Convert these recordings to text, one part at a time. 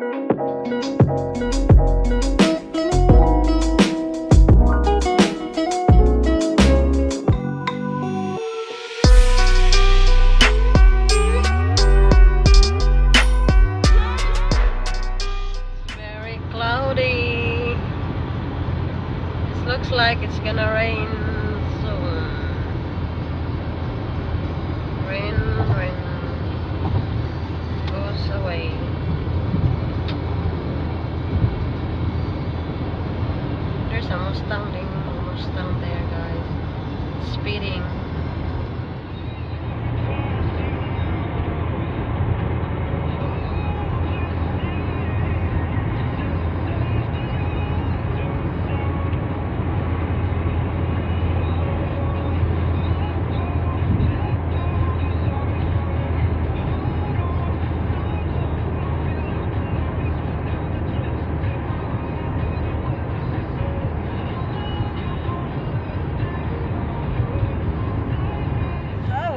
Looks like it's gonna rain soon. Rain goes away. There's a Mustang there, guys. Speeding.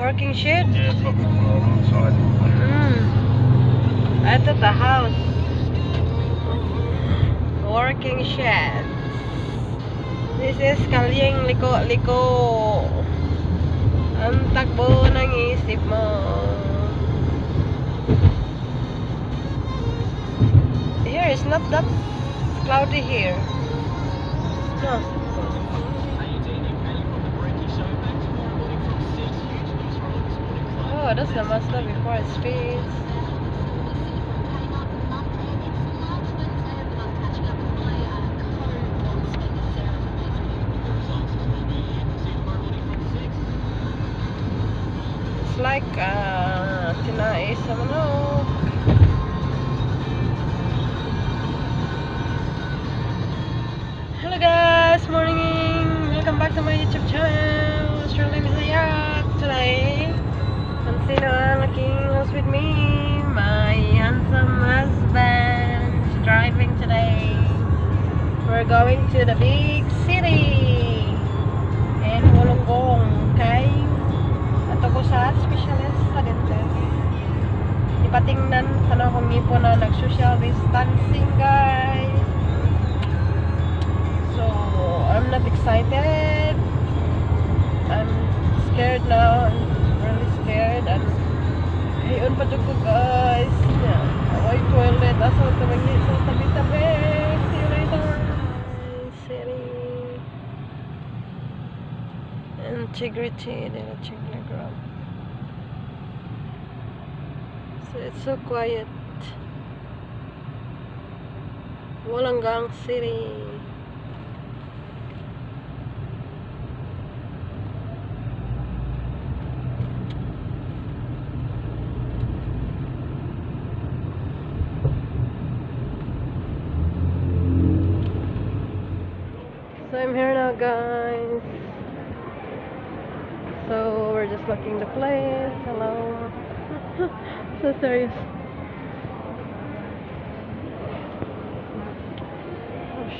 Working shed? Yeah, probably going on side. Out of the house. Working shed. This is kalyeng liko-liko. Ang takbo ng isip mo. Here is not that cloudy here. No. Oh, that's the Mazda before it speeds. It's like tinai sa manok. Hello guys, morning. Welcome back to my YouTube channel, Australian Bisaya. Today, sino looking house with me? My handsome husband is driving today. We're going to the big city in Wollongong, okay? Ato ko sa specialist sa dentist. Ipatingnan ano kung ipo na nag-social distancing, guys. So, I'm not excited. I'm scared now. Really scared and ayun pa ko guys. Away toilet asa ito lagi sa tabi-tabi. See you later. City integrity nila Grab. So it's so quiet. Wollongong City. So I'm here now, guys. So we're just looking the place. Hello. So serious.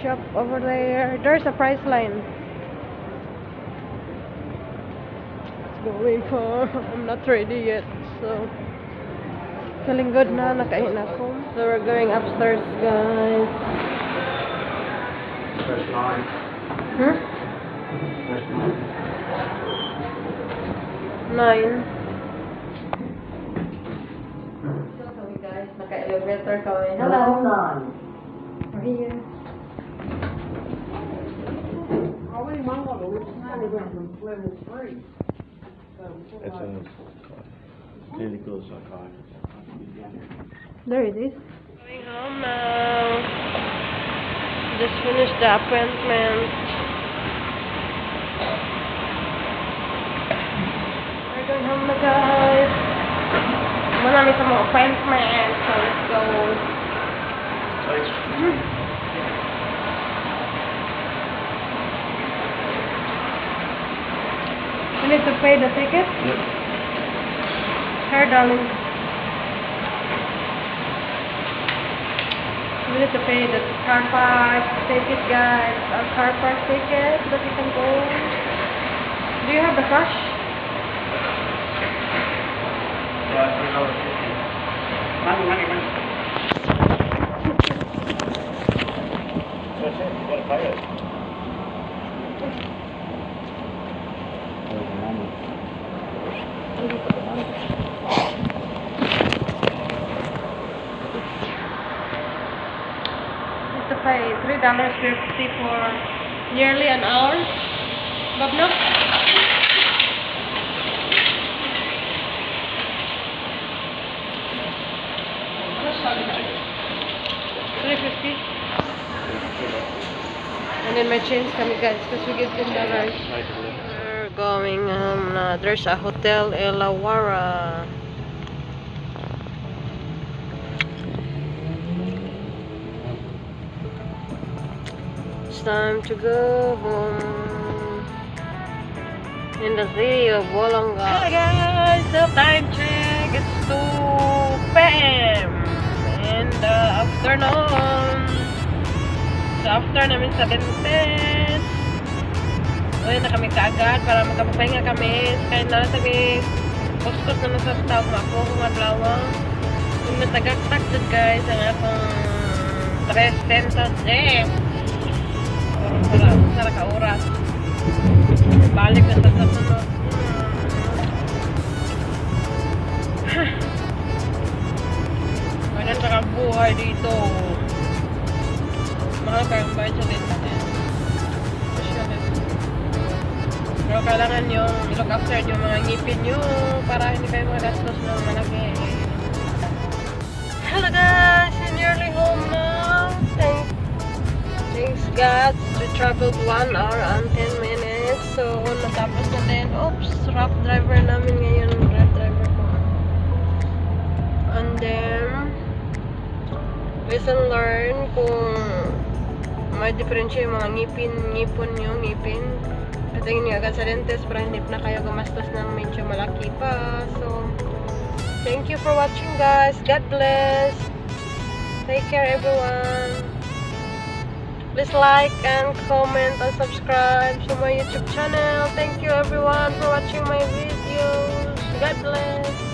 Shop over there. There's a price line. It's going for. I'm not ready yet, so feeling good na. Nakain ako. So we're going upstairs, guys. First line. First line. 9. So kami guys, naka-elevator kami. Hello. We're here. It's a clinical psychiatrist. There it is. Going home now. Just finished the appointment. We're going home na, guys. Marami sa mga appointment. So let's go. We need to pay the ticket? Yep. Here, darling. We need to pay the car park ticket, guys. Our car park ticket so that we can go. Do you have the cash? Yeah, $3.50. Money. pay $3.50 for nearly an hour. Bob, no? $3.50. And then may change kami guys because we give $10. We're going there's a hotel Elawara. It's time to go home in the city of Bolonga. Hey guys, the time check is 2 p.m. in the afternoon. So after namin sa dentist, uwi na kami kaagad para magkapapahinga kami. Kahit na sabi, kuskus na nasa tawag ako kung adlawang. Kung natagak-tak dyan guys, ang akong 300 jeep. Para ka oras. Balik na sa sunod. Ganyan sa buhay dito. Mahal kayong bayad sa dentist. Pero kailangan yung look after yung mga ngipin nyo para hindi kayo magastos ng malaki. Hello guys! We're nearly home now. Thanks God. We traveled 1 hour and 10 minutes. So, natapos na din. Oops! Rough driver namin ngayon. Rough driver ko. And then, lesson learned kung may diferensya yung mga ngipon yung ngipin. Patingin nyo agad sa dentist para hindi na kayo gumastos ng medyo malaki pa. So, thank you for watching guys. God bless. Take care everyone. Please like and comment and subscribe to my YouTube channel. Thank you everyone for watching my videos. God bless.